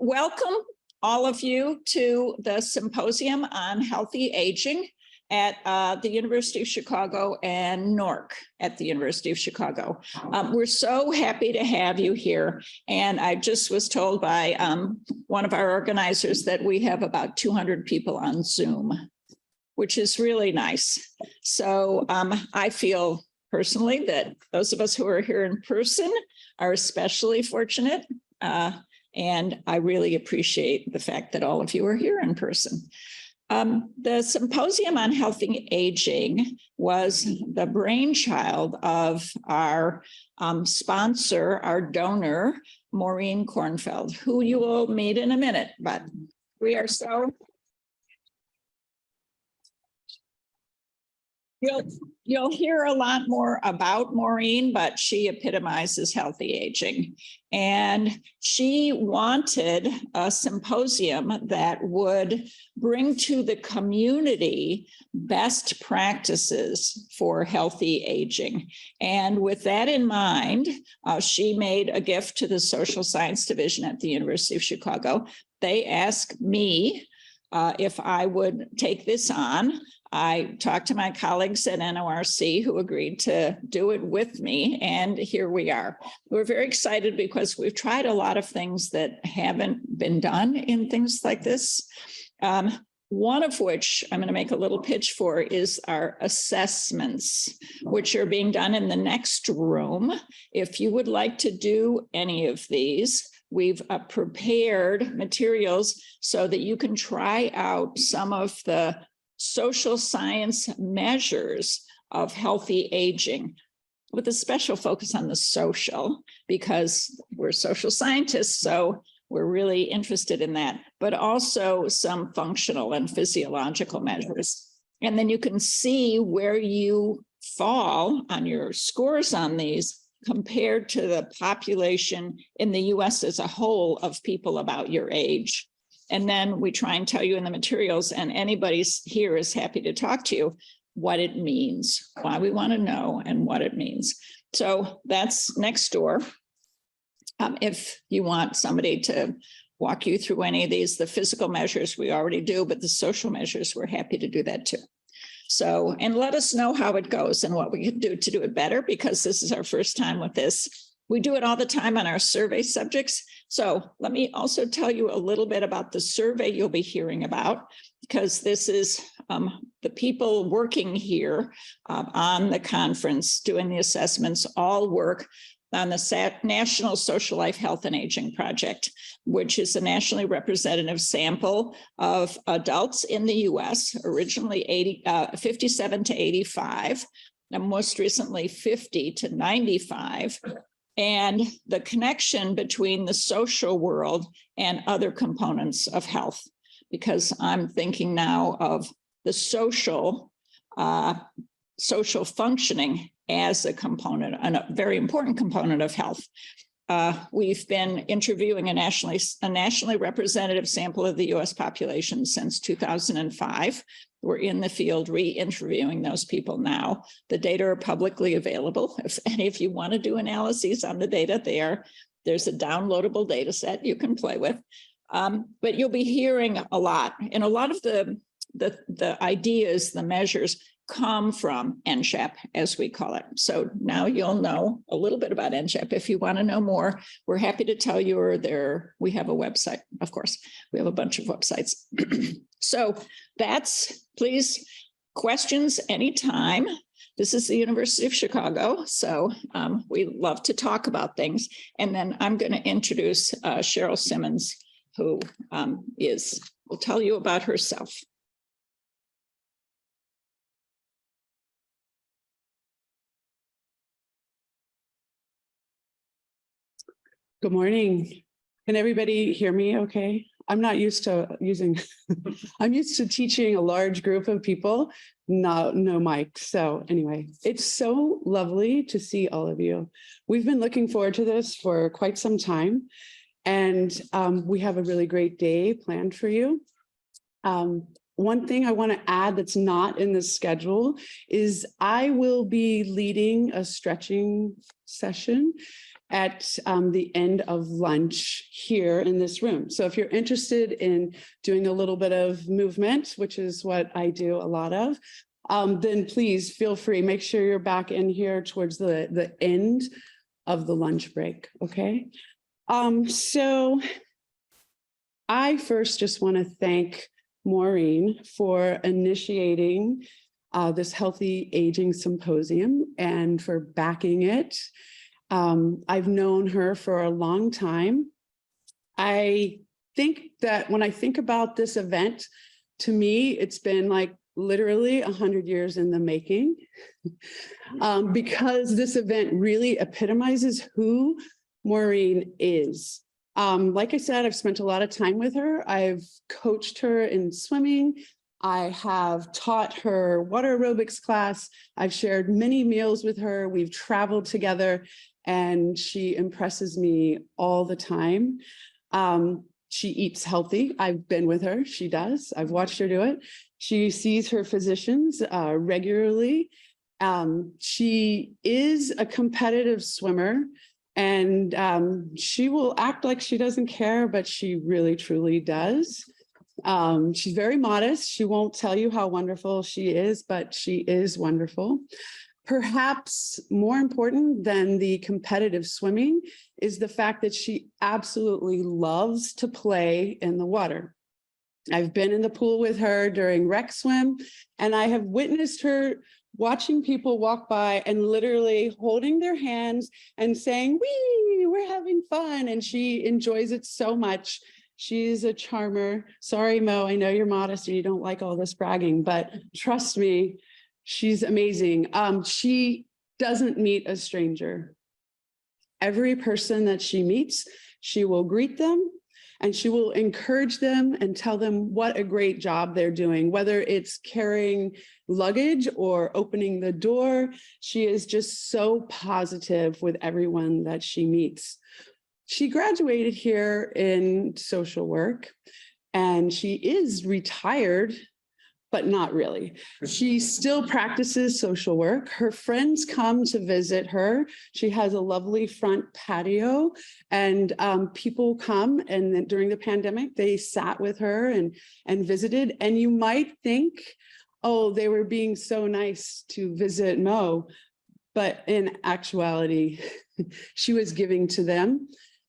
Welcome all of you to the Symposium on Healthy Aging at the University of Chicago and NORC at the University of Chicago. We're so happy to have you here. And I just was told by one of our organizers that we have about 200 people on Zoom, which is really nice. So I feel personally that those of us who are here in person are especially fortunate. And I really appreciate the fact that all of you are here in person. The Symposium on Healthy Aging was the brainchild of our sponsor, our donor, Maurine Kornfeld, who you will meet in a minute, but we are so... You'll hear a lot more about Maurine, but she epitomizes healthy aging. And she wanted a symposium that would bring to the community best practices for healthy aging. And with that in mind, she made a gift to the Social Science Division at the University of Chicago. They asked me if I would take this on. I talked to my colleagues at NORC who agreed to do it with me, and here we are. We're very excited because we've tried a lot of things that haven't been done in things like this. One of which I'm going to make a little pitch for is our assessments, which are being done in the next room. If you would like to do any of these, we've prepared materials so that you can try out some of the social science measures of healthy aging with a special focus on the social, because we're social scientists, so we're really interested in that, but also some functional and physiological measures. And then you can see where you fall on your scores on these compared to the population in the US as a whole of people about your age. And then we try and tell you in the materials, and anybody here is happy to talk to you, what it means, why we want to know, and what it means. So that's next door. If you want somebody to walk you through any of these, the physical measures we already do, but the social measures, we're happy to do that too. So, and let us know how it goes and what we can do to do it better, because this is our first time with this. We do it all the time on our survey subjects. So let me also tell you a little bit about the survey you'll be hearing about, because this is the people working here on the conference doing the assessments all work on the National Social Life Health and Aging Project, which is a nationally representative sample of adults in the US, originally 57 to 85, and most recently 50 to 95. And the connection between the social world and other components of health, because I'm thinking now of the social functioning as a component, and a very important component of health. We've been interviewing a nationally representative sample of the US population since 2005. We're in the field re-interviewing those people now. The data are publicly available. If any of you want to do analyses on the data there's a downloadable data set you can play with. But you'll be hearing a lot. And a lot of the ideas, the measures come from NSHAP, as we call it. So now you'll know a little bit about NSHAP. If you want to know more, we're happy to tell you, or we have a website, of course. We have a bunch of websites. So please, questions anytime. This is the University of Chicago, so we love to talk about things. And then I'm going to introduce Cheryl Simmons, who will tell you about herself. Good morning. Can everybody hear me okay? I'm not used to I'm used to teaching a large group of people, no mic. So anyway, it's so lovely to see all of you. We've been looking forward to this for quite some time, and we have a really great day planned for you. One thing I want to add that's not in the schedule is I will be leading a stretching session. at the end of lunch here in this room. So if you're interested in doing a little bit of movement, which is what I do a lot of, then please feel free. Make sure you're back in here towards the end of the lunch break, okay? So I first just want to thank Maurine for initiating this Healthy Aging Symposium and for backing it. I've known her for a long time. I think that when I think about this event, to me, it's been like literally 100 years in the making, because this event really epitomizes who Maurine is. Like I said, I've spent a lot of time with her. I've coached her in swimming. I have taught her water aerobics class. I've shared many meals with her. We've traveled together, and she impresses me all the time. She eats healthy. I've been with her. She does. I've watched her do it. She sees her physicians regularly. She is a competitive swimmer, and she will act like she doesn't care, but she really, truly does. She's very modest. She won't tell you how wonderful she is, but she is wonderful. Perhaps more important than the competitive swimming is the fact that she absolutely loves to play in the water. I've been in the pool with her during rec swim, and I have witnessed her watching people walk by and literally holding their hands and saying, "Wee, we're having fun." And she enjoys it so much. She's a charmer. Sorry, Mo, I know you're modest and you don't like all this bragging, but trust me, she's amazing. She doesn't meet a stranger. Every person that she meets, she will greet them and she will encourage them and tell them what a great job they're doing, whether it's carrying luggage or opening the door. She is just so positive with everyone that she meets. She graduated here in social work, and she is retired, but not really. She still practices social work. Her friends come to visit her. She has a lovely front patio, and people come, and then during the pandemic, they sat with her and visited. And you might think, oh, they were being so nice to visit Mo, but in actuality, she was giving to them.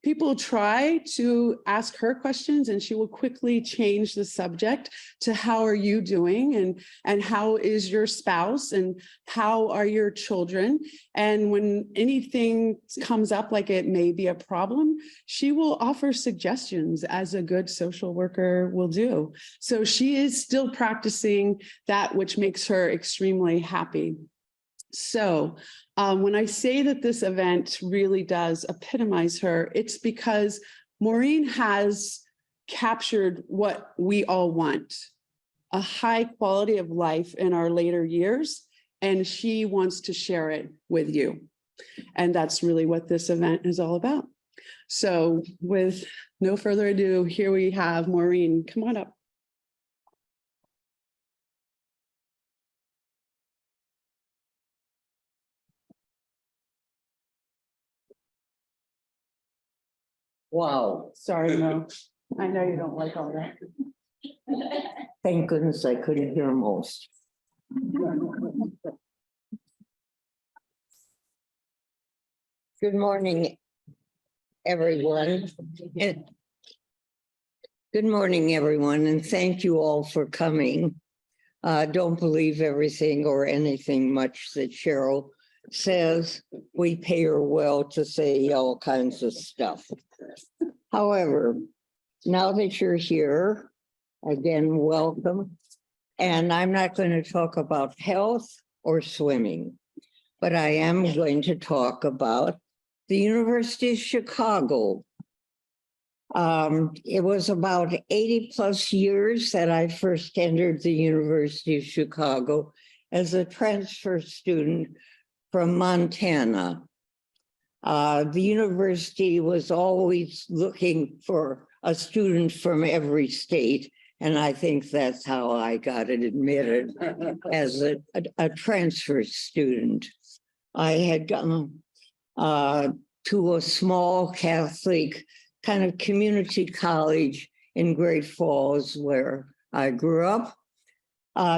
People try to ask her questions, and she will quickly change the subject to how are you doing, and how is your spouse, and how are your children. And when anything comes up like it may be a problem, she will offer suggestions as a good social worker will do. So she is still practicing that which makes her extremely happy. So when I say that this event really does epitomize her, it's because Maurine has captured what we all want, a high quality of life in our later years, and she wants to share it with you. And that's really what this event is all about. So with no further ado, here we have Maurine. Come on up. Wow. Sorry, Mo. I know you don't like all that. Thank goodness I couldn't hear most. Good morning, everyone. Good morning, everyone, and thank you all for coming. Don't believe everything or anything much that Cheryl says. We pay her well to say all kinds of stuff. However, now that you're here, again, welcome. And I'm not going to talk about health or swimming, but I am going to talk about the University of Chicago. It was about 80 plus years that I first entered the University of Chicago as a transfer student from Montana. The university was always looking for a student from every state, and I think that's how I got admitted as a transfer student. I had to a small Catholic kind of community college in Great Falls, where I grew up.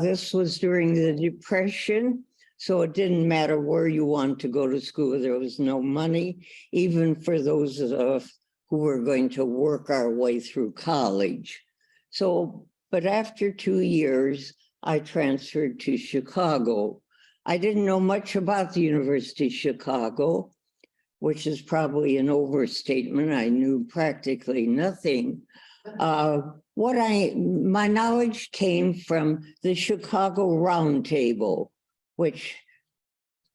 This was during the Depression, so it didn't matter where you wanted to go to school. There was no money, even for those of us who were going to work our way through college. So, but after 2 years, I transferred to Chicago. I didn't know much about the University of Chicago, which is probably an overstatement. I knew practically nothing. My knowledge came from the Chicago Roundtable, which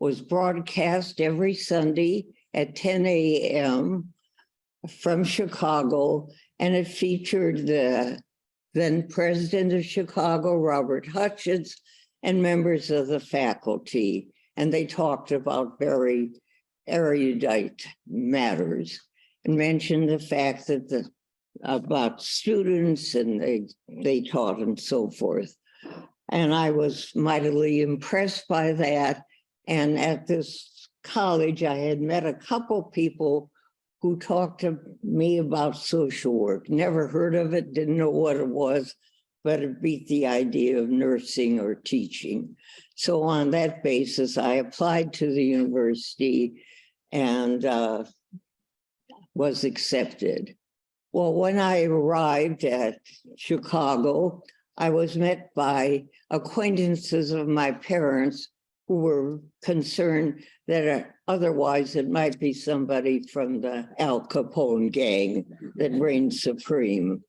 was broadcast every Sunday at 10 a.m. from Chicago, and it featured the then president of Chicago, Robert Hutchins, and members of the faculty. And they talked about very erudite matters and mentioned the fact that about students, and they taught and so forth. And I was mightily impressed by that. And at this college, I had met a couple people who talked to me about social work. Never heard of it, didn't know what it was, but it beat the idea of nursing or teaching. So on that basis, I applied to the university and was accepted. Well, when I arrived at Chicago, I was met by acquaintances of my parents who were concerned that otherwise it might be somebody from the Al Capone gang that reigned supreme.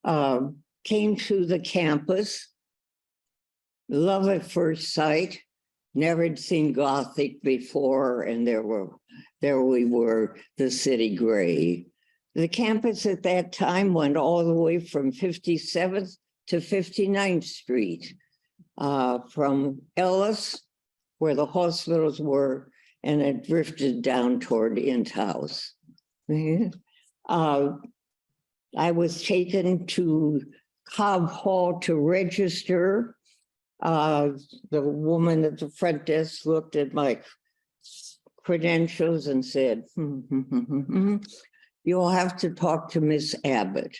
Came to the campus, love at first sight, never had seen Gothic before, and there we were, the city gray. The campus at that time went all the way from 57th to 59th Street, from Ellis, where the hospitals were, and it drifted down toward Inhouse. I was taken to Cobb Hall to register. The woman at the front desk looked at my credentials and said, you'll have to talk to Miss Abbott.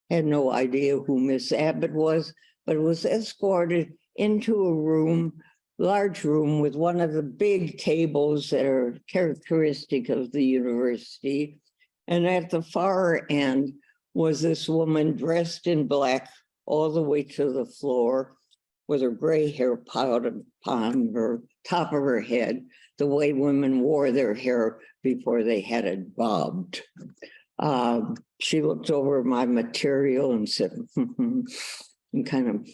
Had no idea who Miss Abbott was, but was escorted into a room, large room with one of the big tables that are characteristic of the university. And at the far end was this woman dressed in black all the way to the floor with her gray hair piled upon her top of her head, the way women wore their hair before they had it bobbed. She looked over my material and said, and kind of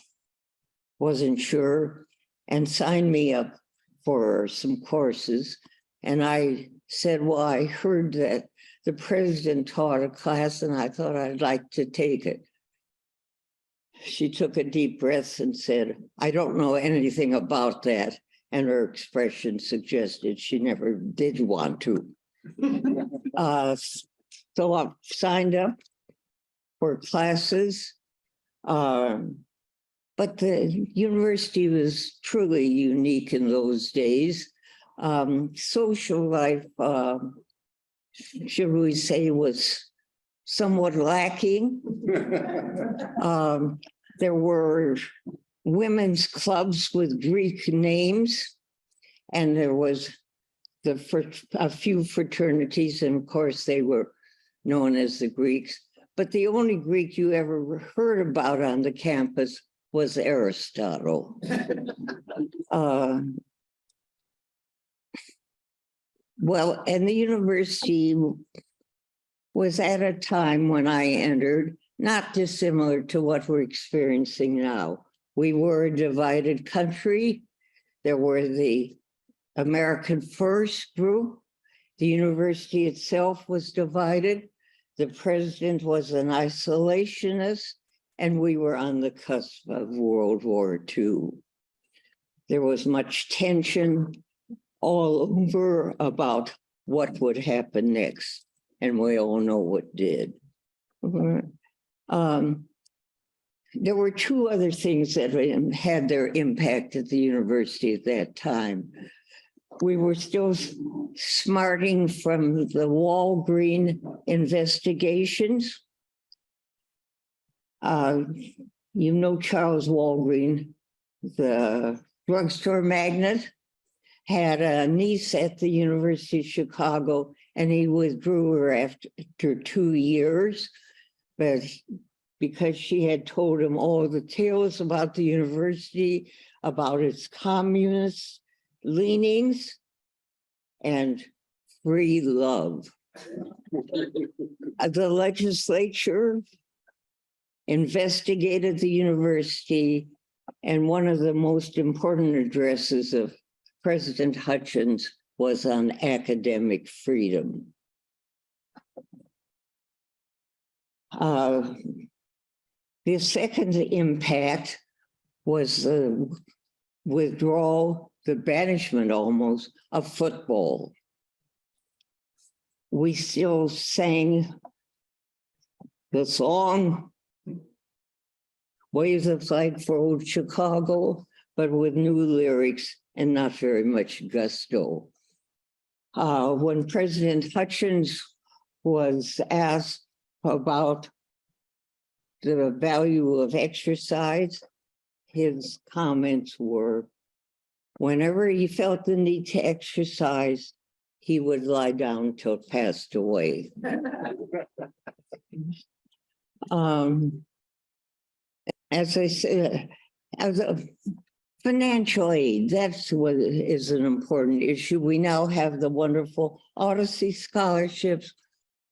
wasn't sure, and signed me up for some courses. And I said, well, I heard that the president taught a class and I thought I'd like to take it. She took a deep breath and said, I don't know anything about that. And her expression suggested she never did want to. So I signed up for classes. But the university was truly unique in those days. Social life, should we say, was somewhat lacking. There were women's clubs with Greek names, and there was a few fraternities, and of course they were known as the Greeks. But the only Greek you ever heard about on the campus was Aristotle. Well, and the university was at a time when I entered, not dissimilar to what we're experiencing now. We were a divided country. There were the American First group. The university itself was divided. The president was an isolationist, and we were on the cusp of World War II. There was much tension all over about what would happen next, and we all know what did. There were two other things that had their impact at the university at that time. we were still smarting from the Walgreen investigations. You know Charles Walgreen, the drugstore magnate, had a niece at the University of Chicago, and he withdrew her after 2 years. But because she had told him all the tales about the university, about its communist leanings, and free love. The legislature investigated the university, and one of the most important addresses of President Hutchins was on academic freedom. The second impact was the withdrawal, the banishment almost, of football. We still sang the song, Wave the Flag for Old Chicago, but with new lyrics and not very much gusto. When President Hutchins was asked about the value of exercise, his comments were, whenever he felt the need to exercise, he would lie down till it passed away. As I said, as a financial aid, that's what is an important issue. We now have the wonderful Odyssey scholarships.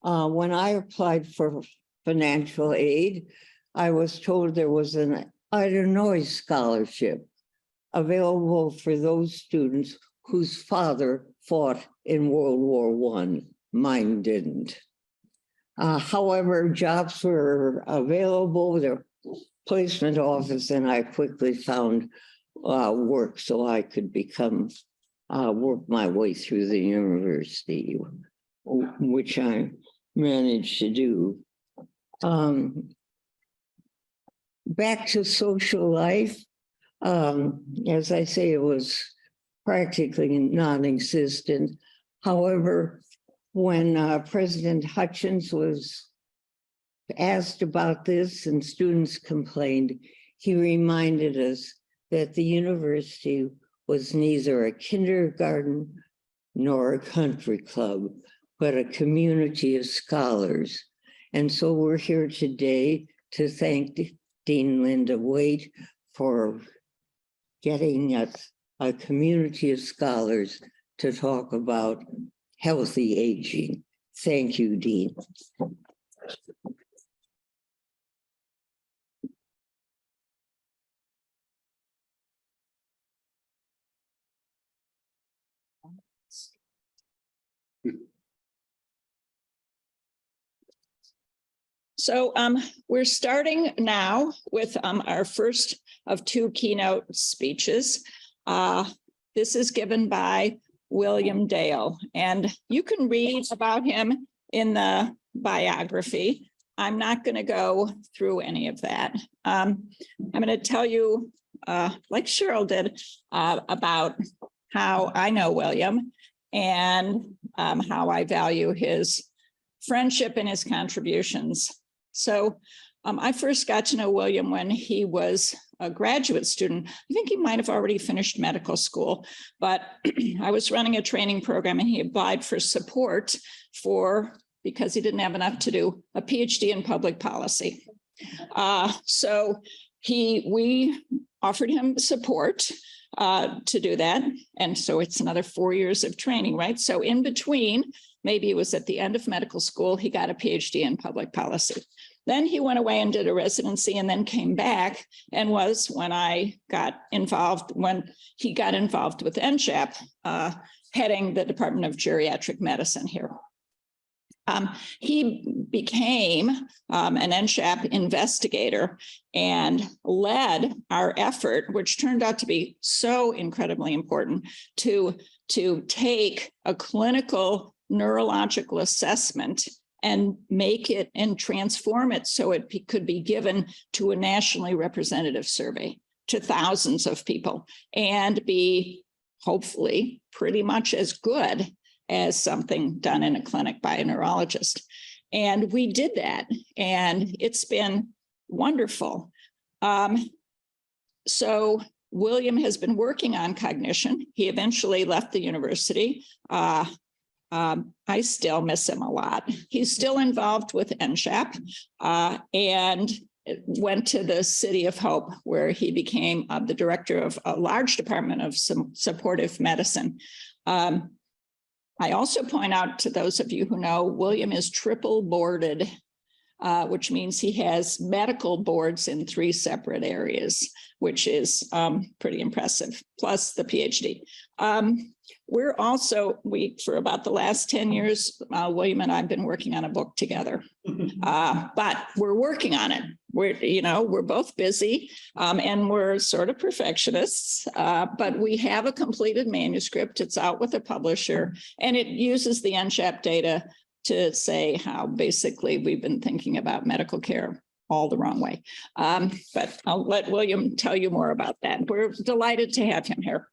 When I applied for financial aid, I was told there was an Illinois scholarship available for those students whose father fought in World War I. Mine didn't. However, jobs were available, their placement office, and I quickly found work so I could work my way through the university, which I managed to do. Back to social life, as I say, it was practically non-existent. However, when President Hutchins was asked about this and students complained, he reminded us that the university was neither a kindergarten nor a country club, but a community of scholars. And so we're here today to thank Dean Linda Waite for getting us a community of scholars to talk about healthy aging. Thank you, Dean. So we're starting now with our first of two keynote speeches. This is given by William Dale, and you can read about him in the biography. I'm not going to go through any of that. I'm going to tell you, like Cheryl did, about how I know William and how I value his friendship and his contributions. So I first got to know William when he was a graduate student. I think he might have already finished medical school, but I was running a training program and he applied for support because he didn't have enough to do a PhD in public policy. So we offered him support to do that. And so it's another 4 years of training, right? So in between, maybe it was at the end of medical school, he got a PhD in public policy. Then he went away and did a residency and then came back and was when he got involved with NCHAP, heading the Department of Geriatric Medicine here. He became an NCHAP investigator and led our effort, which turned out to be so incredibly important, to take a clinical neurological assessment and make it and transform it so it could be given to a nationally representative survey to thousands of people and be hopefully pretty much as good as something done in a clinic by a neurologist. And we did that, and it's been wonderful. So William has been working on cognition. He eventually left the university. I still miss him a lot. He's still involved with NSHAP and went to the City of Hope, where he became the director of a large department of supportive medicine. I also point out to those of you who know, William is triple boarded, which means he has medical boards in 3 separate areas, which is pretty impressive, plus the PhD. We're also, for about the last 10 years, William and I have been working on a book together, but we're working on it. We're both busy and we're sort of perfectionists, but we have a completed manuscript. It's out with a publisher, and it uses the NSHAP data to say how basically we've been thinking about medical care all the wrong way. But I'll let William tell you more about that. We're delighted to have him here.